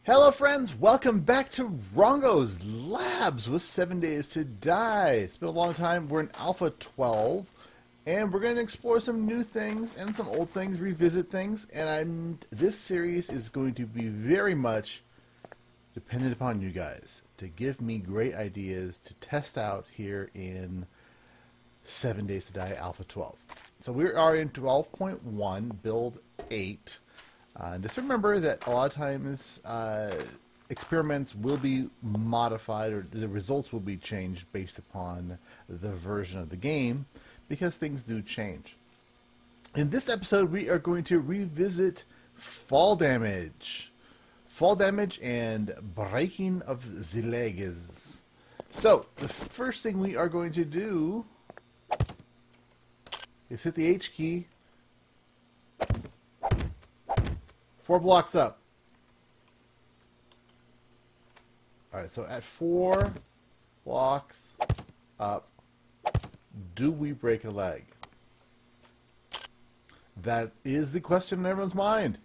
Hello friends, welcome back to Rongo's Labs with 7 Days to Die. It's been a long time. We're in Alpha 12 and we're going to explore some new things and some old things, revisit things, and this series is going to be very much dependent upon you guys to give me great ideas to test out here in 7 Days to Die Alpha 12. So we are in 12.1 build 8. Just remember that a lot of times experiments will be modified or the results will be changed based upon the version of the game because things do change. In this episode we are going to revisit fall damage. Fall damage and breaking of the legs. So the first thing we are going to do is hit the H key. 4 blocks up. Alright, so at 4 blocks up, do we break a leg? That is the question in everyone's mind.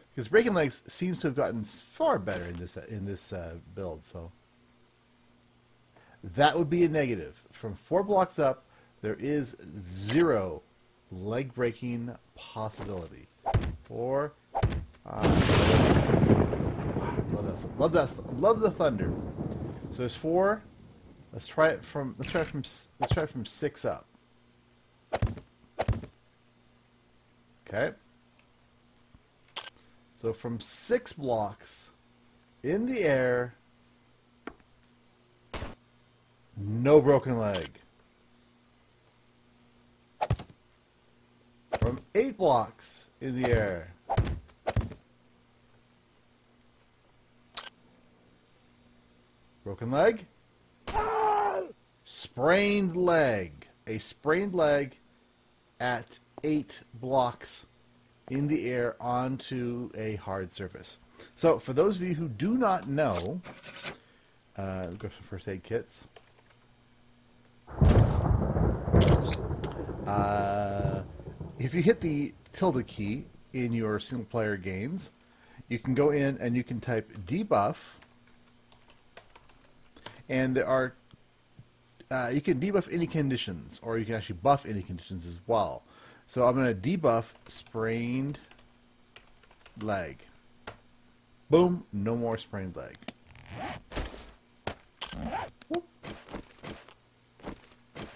Because breaking legs seems to have gotten far better in this build, so that would be a negative. From 4 blocks up, there is 0 leg breaking possibility. 4. Love the thunder. So there's 4. Let's try from 6 up. Okay. So from 6 blocks in the air, no broken leg. From 8 blocks in the air, broken leg. Sprained leg. A sprained leg at 8 blocks in the air onto a hard surface. So, for those of you who do not know, go for first aid kits. If you hit the tilde key in your single player games, you can go in and you can type debuff. And there are, you can debuff any conditions, or you can actually buff any conditions as well. So I'm going to debuff sprained leg. Boom, no more sprained leg. Whoop.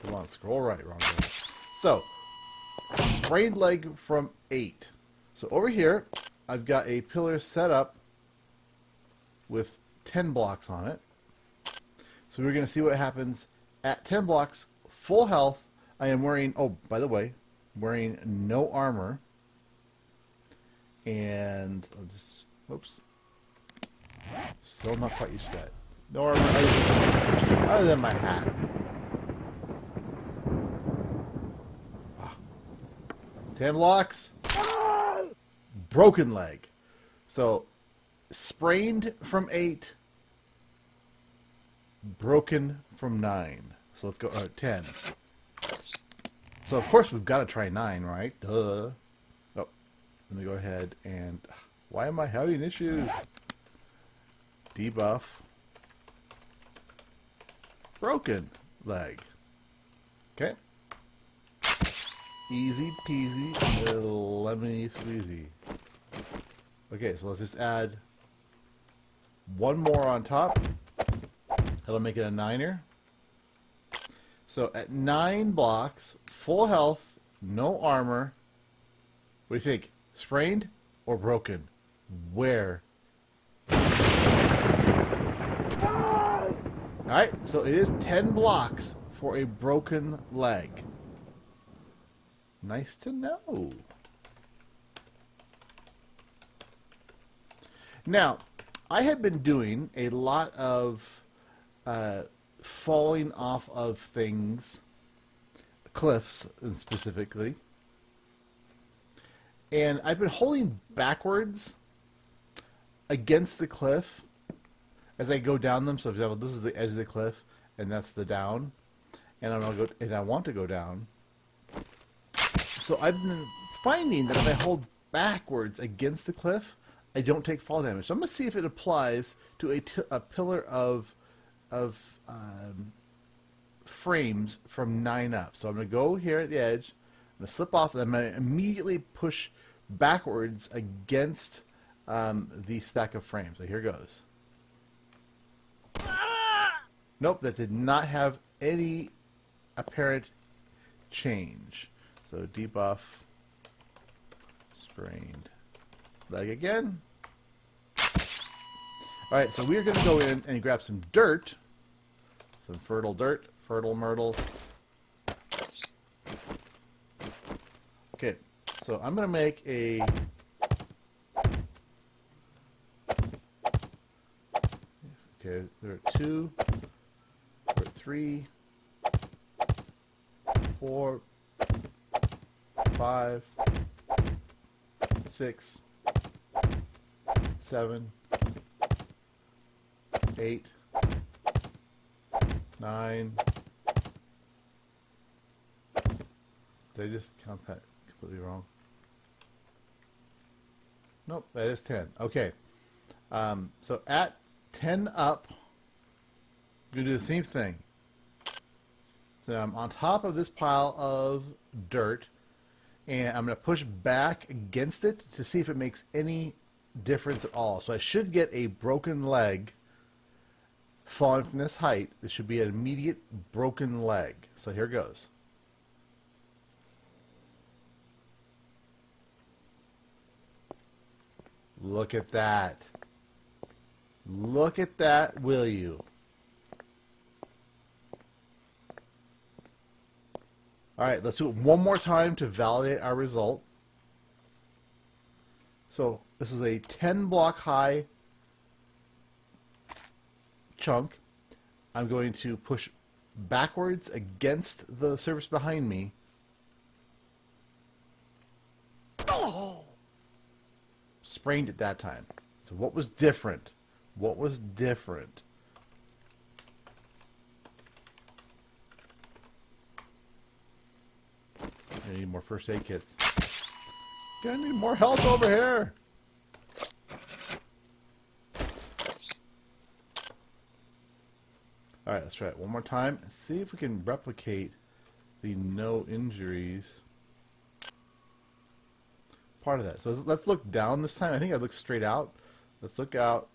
Come on, scroll right, Rongo. So, sprained leg from 8. So over here, I've got a pillar set up with 10 blocks on it. So we're going to see what happens at 10 blocks, full health. I am wearing, oh, by the way, wearing no armor. And I'll just, whoops. Still not quite used to that. No armor other than my hat. Ah. 10 blocks. Broken leg. So, sprained from 8. Broken from 9. So let's go 10. So of course we've got to try 9, right? Duh. Oh, let me go ahead and why am I having issues? Debuff. Broken leg. Okay. Easy peasy, lemony squeezy. Okay, so let's just add one more on top. That'll make it a 9er. So at 9 blocks, full health, no armor. What do you think? Sprained or broken? Where? Alright, so it is 10 blocks for a broken leg. Nice to know. Now, I have been doing a lot of falling off of things, cliffs specifically, and I've been holding backwards against the cliff as I go down them. So, for example, this is the edge of the cliff, and that's the down, and I want to go down. So I've been finding that if I hold backwards against the cliff, I don't take fall damage. So I'm going to see if it applies to a pillar of frames from 9 up. So I'm going to go here at the edge. I'm going to slip off, and I'm going to immediately push backwards against the stack of frames. So here goes. Nope, that did not have any apparent change. So debuff, sprained leg again. Alright, so we're going to go in and grab some dirt. Some fertile dirt. Fertile myrtle. Okay, so I'm going to make a... Okay, there are 2, there are 3, 4, 5, 6, 7, 8, 9. Did I just count that completely wrong? Nope, that is 10. Okay. So at 10 up, I'm going to do the same thing. So I'm on top of this pile of dirt, and I'm going to push back against it to see if it makes any difference at all. So I should get a broken leg falling from this height. This should be an immediate broken leg. So here goes. Look at that. Look at that, will you? Alright, let's do it one more time to validate our result. So this is a 10 block high chunk. I'm going to push backwards against the surface behind me. Oh! Sprained it that time. So what was different? What was different? I need more first aid kits. I need more help over here. Alright, let's try it one more time and see if we can replicate the no injuries part of that. So let's look down this time. I think I looked straight out. Let's look out.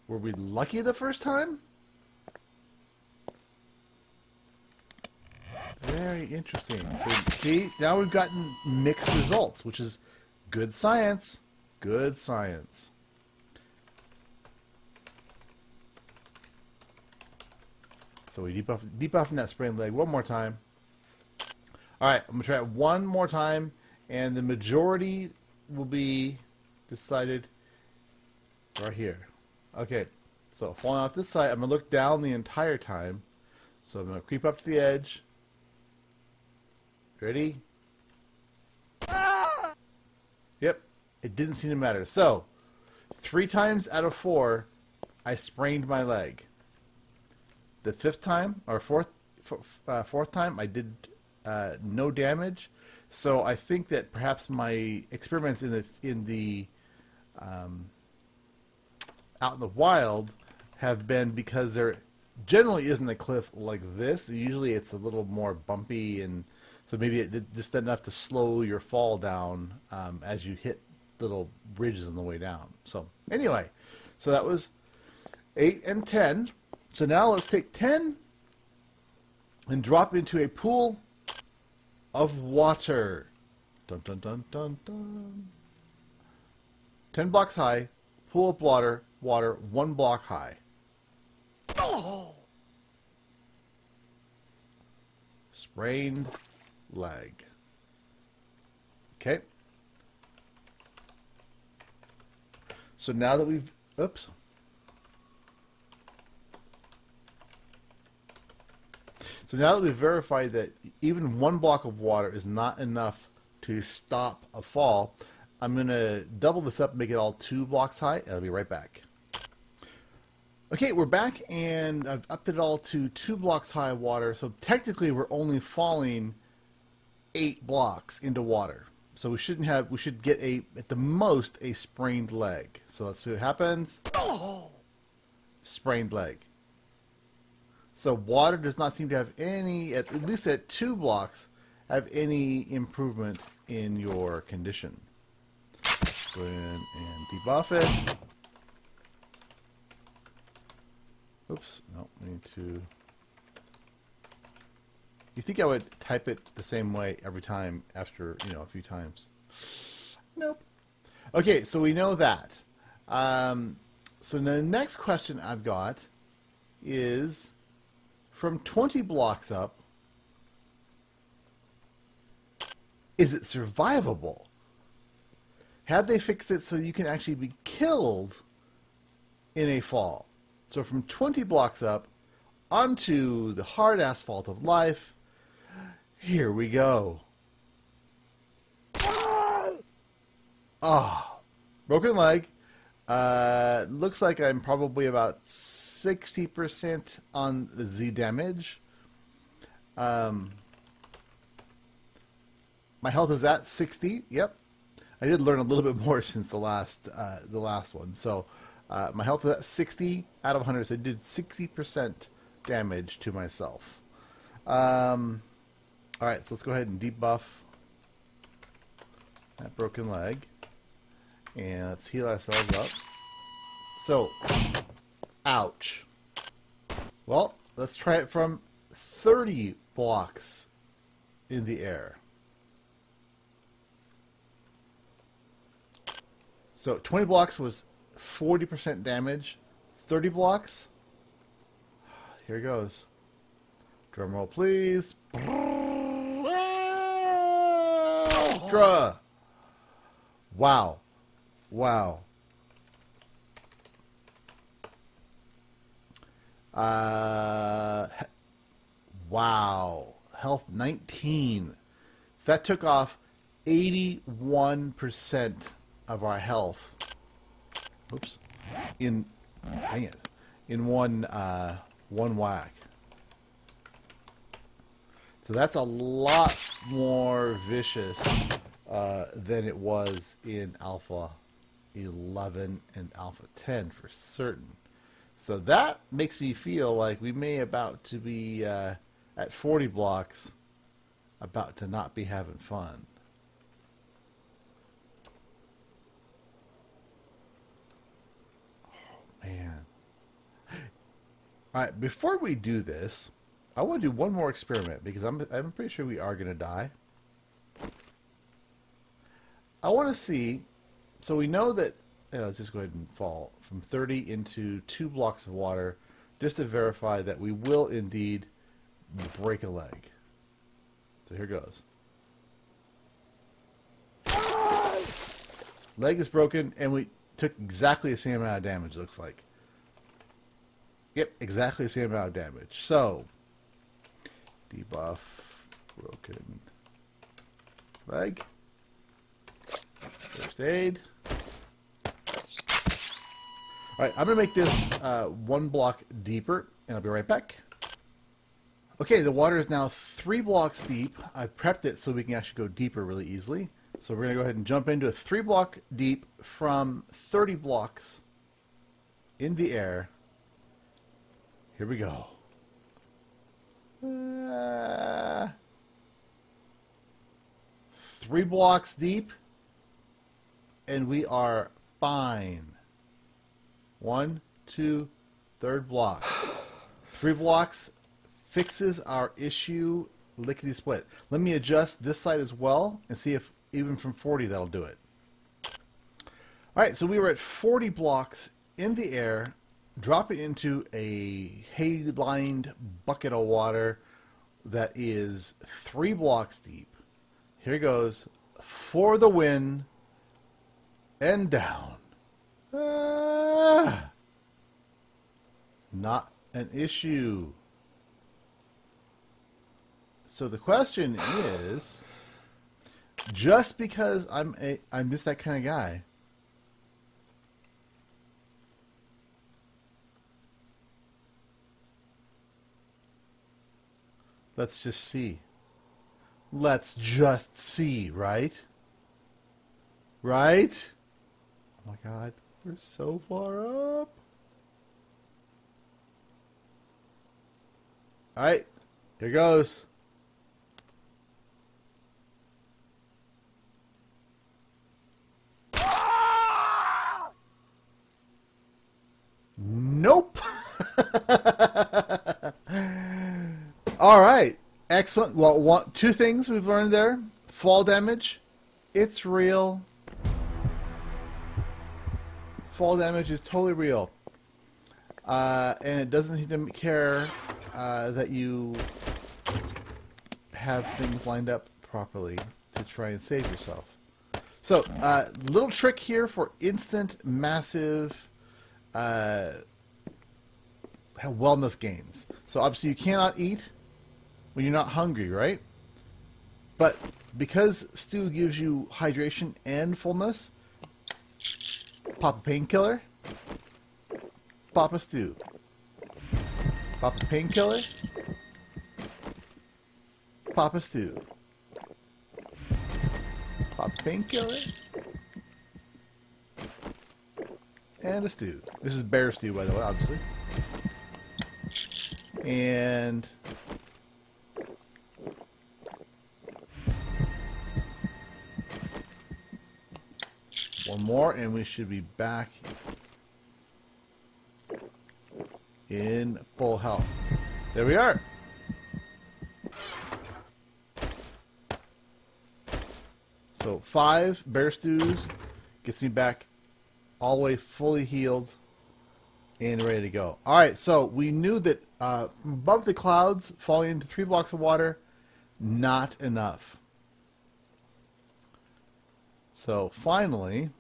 Were we lucky the first time? Very interesting. So see, now we've gotten mixed results, which is good science. Good science. So we debuffing that sprained leg one more time. Alright, I'm going to try it one more time, and the majority will be decided right here. Okay, so falling off this side, I'm going to look down the entire time. So I'm going to creep up to the edge. Ready? Ah! Yep, it didn't seem to matter. So, 3 times out of 4, I sprained my leg. The 5th time, or fourth time, I did no damage. So I think that perhaps my experiments in the out in the wild have been because there generally isn't a cliff like this. Usually it's a little more bumpy, and so maybe it just enough to slow your fall down as you hit little ridges on the way down. So anyway, so that was 8 and 10. So now let's take 10 and drop into a pool of water. Dun dun dun dun dun. 10 blocks high, pool of water, 1 block high. Oh! Sprained leg. Okay. So now that we've, oops. So now that we've verified that even 1 block of water is not enough to stop a fall, I'm going to double this up and make it all 2 blocks high. I'll be right back. Okay, we're back, and I've upped it all to 2 blocks high water. So technically we're only falling 8 blocks into water. So we should get at the most a sprained leg. So let's see what happens. Sprained leg. So water does not seem to have any, at least at 2 blocks, have any improvement in your condition. Go in and debuff it. Oops, no, we need to... You think I would type it the same way every time after, a few times. Nope. Okay, so we know that. So the next question I've got is, from 20 blocks up, is it survivable? Have they fixed it so you can actually be killed in a fall? So from 20 blocks up onto the hard asphalt of life, here we go. Ah, broken leg. Looks like I'm probably about 60% on the Z damage. My health is at 60. Yep. I did learn a little bit more since the last one. So my health is at 60 out of 100. So I did 60% damage to myself. All right, so let's go ahead and debuff that broken leg. And let's heal ourselves up. So, ouch. Well, let's try it from 30 blocks in the air. So 20 blocks was 40% damage. 30 blocks. Here it goes. Drum roll, please. Extra. Wow. Wow. Wow. Health 19. So that took off 81% of our health. Oops. Dang it. In one whack. So that's a lot more vicious than it was in Alpha 11 and Alpha 10 for certain. So that makes me feel like we may about to be at 40 blocks, about to not be having fun. Oh, man. All right, before we do this, I want to do one more experiment because I'm pretty sure we are going to die. I want to see, so we know that, let's just go ahead and fall from 30 into 2 blocks of water just to verify that we will indeed break a leg. So here goes. Leg is broken and we took exactly the same amount of damage, it looks like. Yep, exactly the same amount of damage. So, debuff, broken leg, first aid. Alright, I'm going to make this 1 block deeper, and I'll be right back. Okay, the water is now 3 blocks deep. I prepped it so we can actually go deeper really easily. So we're going to go ahead and jump into a 3 block deep from 30 blocks in the air. Here we go. 3 blocks deep, and we are fine. 1, 2, third block. 3 blocks fixes our issue lickety split. Let me adjust this side as well and see if even from 40 that'll do it. Alright, so we were at 40 blocks in the air, dropping into a hay-lined bucket of water that is 3 blocks deep. Here goes, for the win, and down. Not an issue. So the question is, just because I'm just that kind of guy, let's just see. Let's just see, right? Right? Oh my god, we're so far up. Alright, here goes. Nope. Alright, excellent. Well, two things we've learned there. Fall damage, it's real. Fall damage is totally real. And it doesn't seem to care that you have things lined up properly to try and save yourself. So, little trick here for instant, massive wellness gains. So obviously you cannot eat when you're not hungry, right? But because stew gives you hydration and fullness, pop a painkiller, pop a stew. Pop a painkiller, pop a stew. Pop a painkiller, and a stew. This is bear stew, by the way, obviously. And one more, and we should be back in full health. There we are. So 5 bear stews gets me back all the way fully healed and ready to go. Alright, so we knew that above the clouds, falling into 3 blocks of water, not enough. So finally,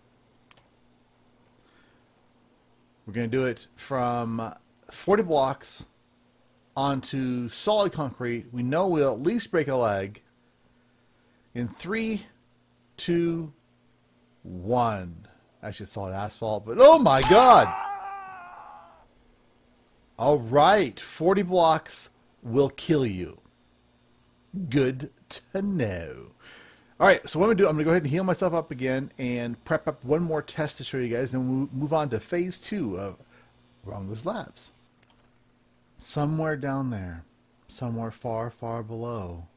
we're going to do it from 40 blocks onto solid concrete. We know we'll at least break a leg in 3, 2, 1. Actually, it's solid asphalt, but oh my god! Alright, 40 blocks will kill you. Good to know. Alright, so what I'm going to do, I'm going to go ahead and heal myself up again and prep up one more test to show you guys, and we'll move on to phase 2 of Rongo Labs. Somewhere down there, somewhere far, far below,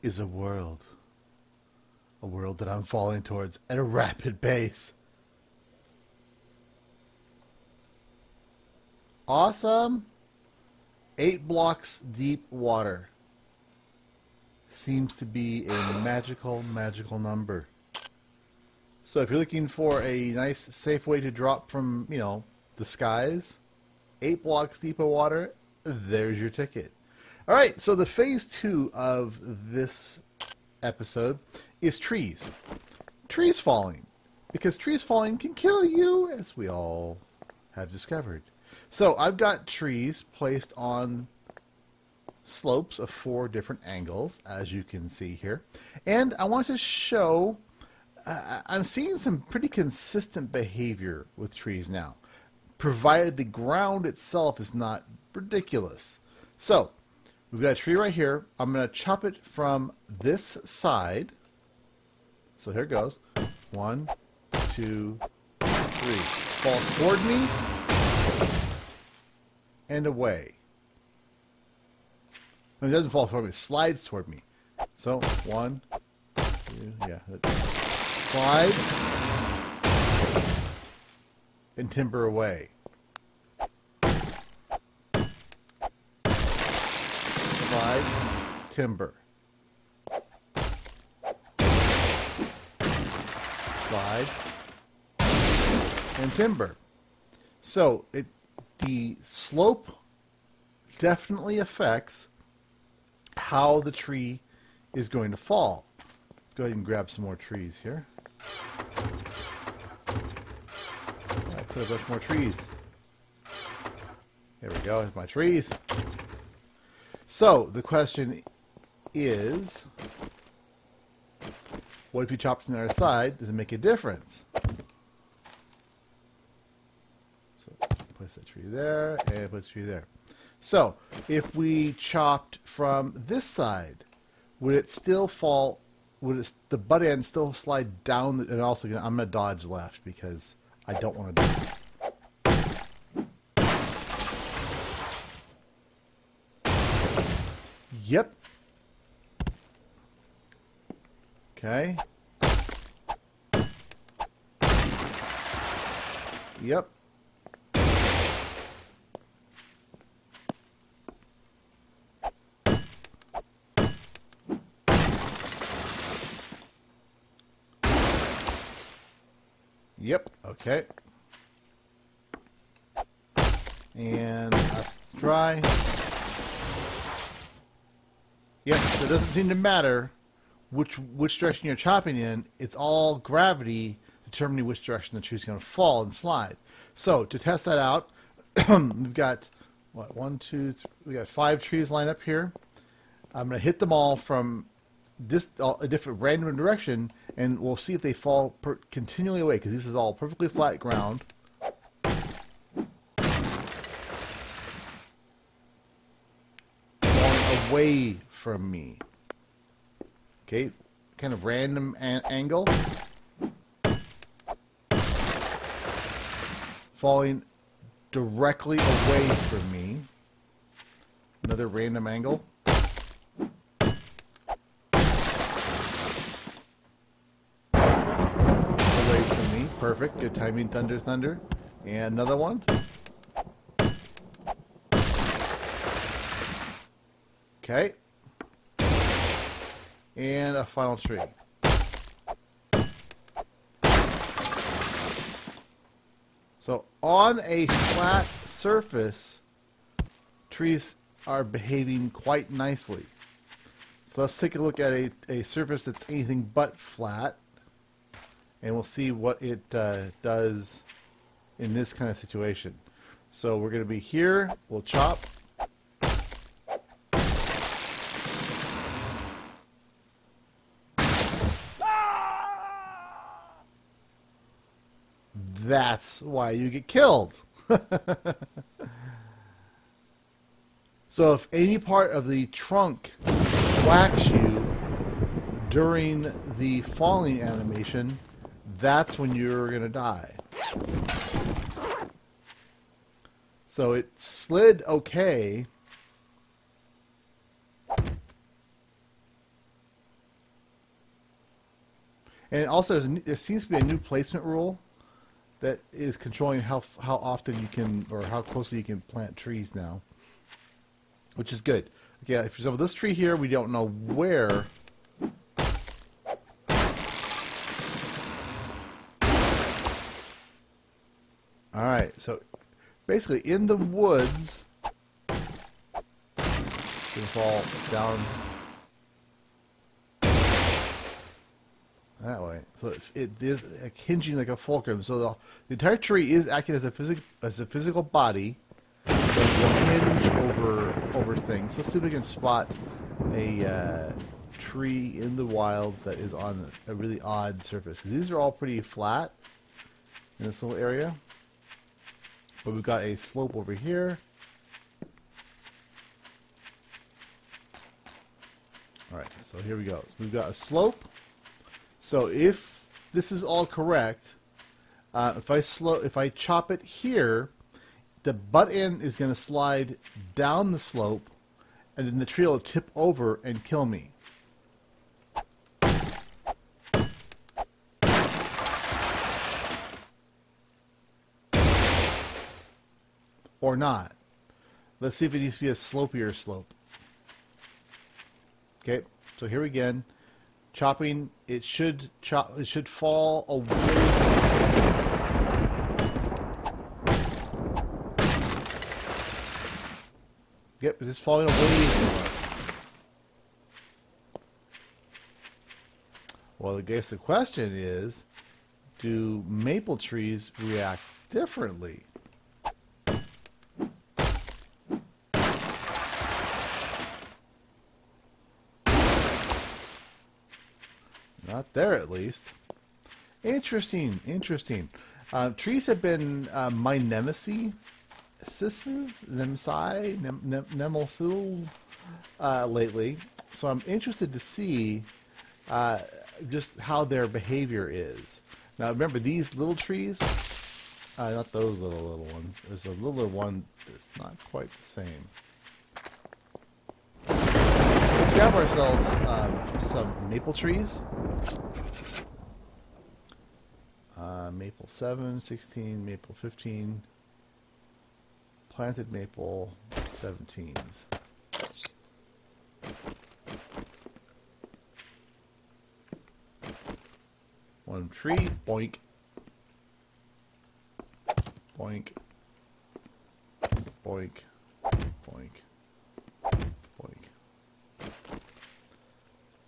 is a world. A world that I'm falling towards at a rapid pace. Awesome. 8 blocks deep water. Seems to be a magical, magical number. So if you're looking for a nice, safe way to drop from, you know, the skies, 8 blocks deep of water, there's your ticket. Alright, so the phase 2 of this episode is trees. Trees falling. Because trees falling can kill you, as we all have discovered. So I've got trees placed on slopes of 4 different angles, as you can see here. And I want to show, I'm seeing some pretty consistent behavior with trees now, provided the ground itself is not ridiculous. So, we've got a tree right here. I'm going to chop it from this side. So here it goes. 1, 2, 3. Falls toward me. And away. I mean, it doesn't fall toward me, it slides toward me. So, 1, 2, yeah. Slide. And timber away. Slide. Timber. Slide. And timber. So, the slope definitely affects how the tree is going to fall. Go ahead and grab some more trees here. I put a bunch more trees. There we go, there's my trees. So, the question is, what if you chop from the other side? Does it make a difference? So, place that tree there, and place the tree there. So, if we chopped from this side, would it still fall? Would it, the butt end still slide down? And also, I'm going to dodge left because I don't want to do it. Yep. Okay. Yep. Yep. Okay. And let's try. Yep. So it doesn't seem to matter which direction you're chopping in. It's all gravity determining which direction the tree's going to fall and slide. So to test that out, we've got what, 1, 2, 3, we got 5 trees lined up here. I'm going to hit them all from a different random direction, and we'll see if they fall continually away, because this is all perfectly flat ground. Falling away from me. Okay, kind of random angle. Falling directly away from me. Another random angle. Away from me. Perfect. Good timing, thunder, thunder. And another one. Okay. And a final tree. So on a flat surface, trees are behaving quite nicely. So let's take a look at a surface that's anything but flat, and we'll see what it does in this kind of situation. So we're going to be here, we'll chop. That's why you get killed. So if any part of the trunk whacks you during the falling animation, that's when you're going to die. So it slid okay. And also there seems to be a new placement rule that is controlling how often you can, or how closely you can plant trees now, which is good. Okay, for example, this tree here, we don't know where. All right, so basically in the woods, it's gonna fall down that way. So it is hinging like a fulcrum. So the entire tree is acting as a physical body that will hinge over things. Let's see if we can spot a tree in the wild that is on a really odd surface. 'Cause these are all pretty flat in this little area. But we've got a slope over here. Alright, so here we go. So we've got a slope. So if this is all correct, if I chop it here, the butt end is going to slide down the slope, and then the tree will tip over and kill me. Or not. Let's see if it needs to be a slopier slope. Okay, so here again. Chopping, it should fall away. Yep, it's just falling away from us. Well, I guess the question is, do maple trees react differently? Not there, at least. Interesting, interesting. Trees have been my nemesis, nemesis lately. So I'm interested to see just how their behavior is. Now remember, these little trees, not those little ones. There's a littler one that's not quite the same. Let's grab ourselves some maple trees. Maple 7, 16, maple 15, planted maple 17s. One tree, boink, boink, boink, boink, boink.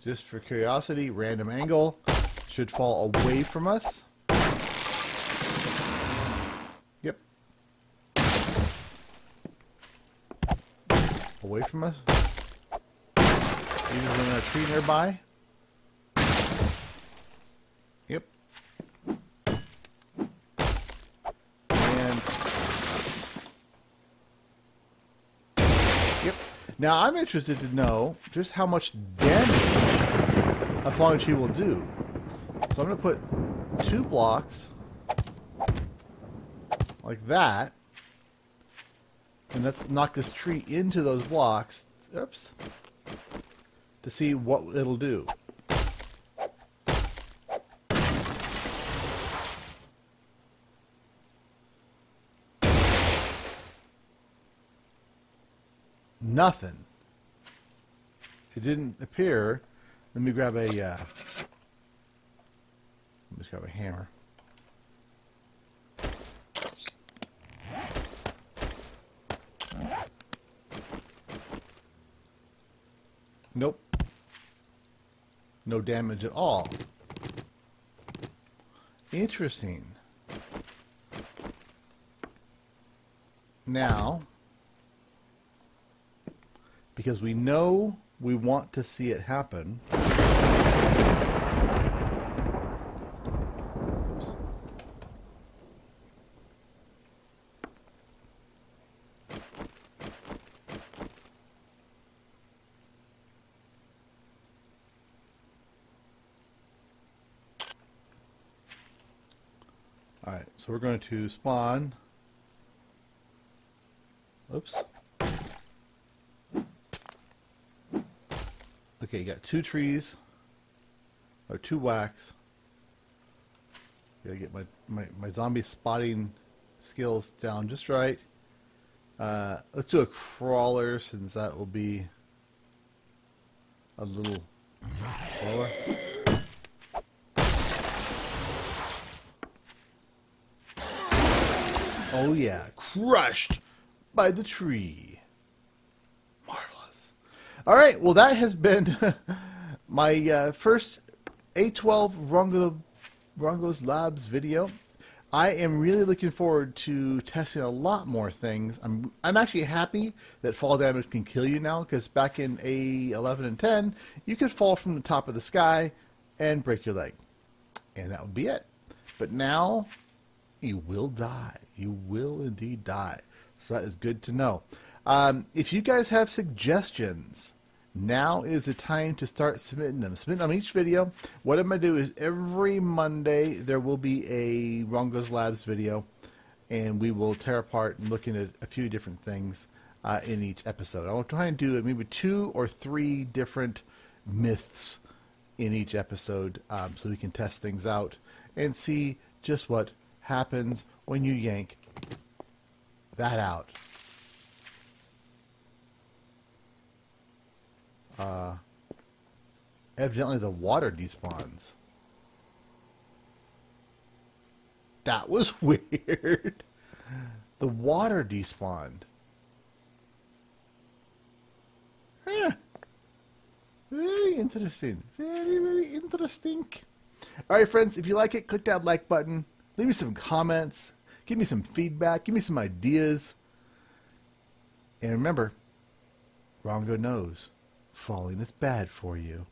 Just for curiosity, random angle should fall away from us. Yep. Away from us. Even when a tree nearby. Yep. And yep. Now I'm interested to know just how much damage a falling tree will do. So I'm going to put 2 blocks like that, and let's knock this tree into those blocks. Oops. To see what it'll do. Nothing. It didn't appear. Let me grab a. Let me just grab a hammer. Nope. No damage at all. Interesting. Now, because we know we want to see it happen. Oops. Alright, so we're going to spawn. Oops. Okay, you got 2 trees, or 2 wax. Gotta get my zombie spotting skills down just right. Let's do a crawler, since that will be a little slower. Oh yeah, crushed by the tree. Marvelous. All right, well that has been my first A12 Rongo's Labs video. I am really looking forward to testing a lot more things. I'm actually happy that fall damage can kill you now, because back in A11 and 10, you could fall from the top of the sky and break your leg, and that would be it. But now, you will die. You will indeed die. So that is good to know. If you guys have suggestions, now is the time to start submitting them. Submit on each video. What I'm going to do is every Monday there will be a Rongo's Labs video, and we will tear apart and looking at a few different things in each episode. I'll try and do maybe 2 or 3 different myths in each episode, so we can test things out and see just what happens when you yank that out. Evidently the water despawns. That was weird. The water despawned. Huh. Very interesting. Very, very interesting. Alright friends, if you like it, click that like button. Leave me some comments. Give me some feedback. Give me some ideas. And remember, Rongo knows falling is bad for you.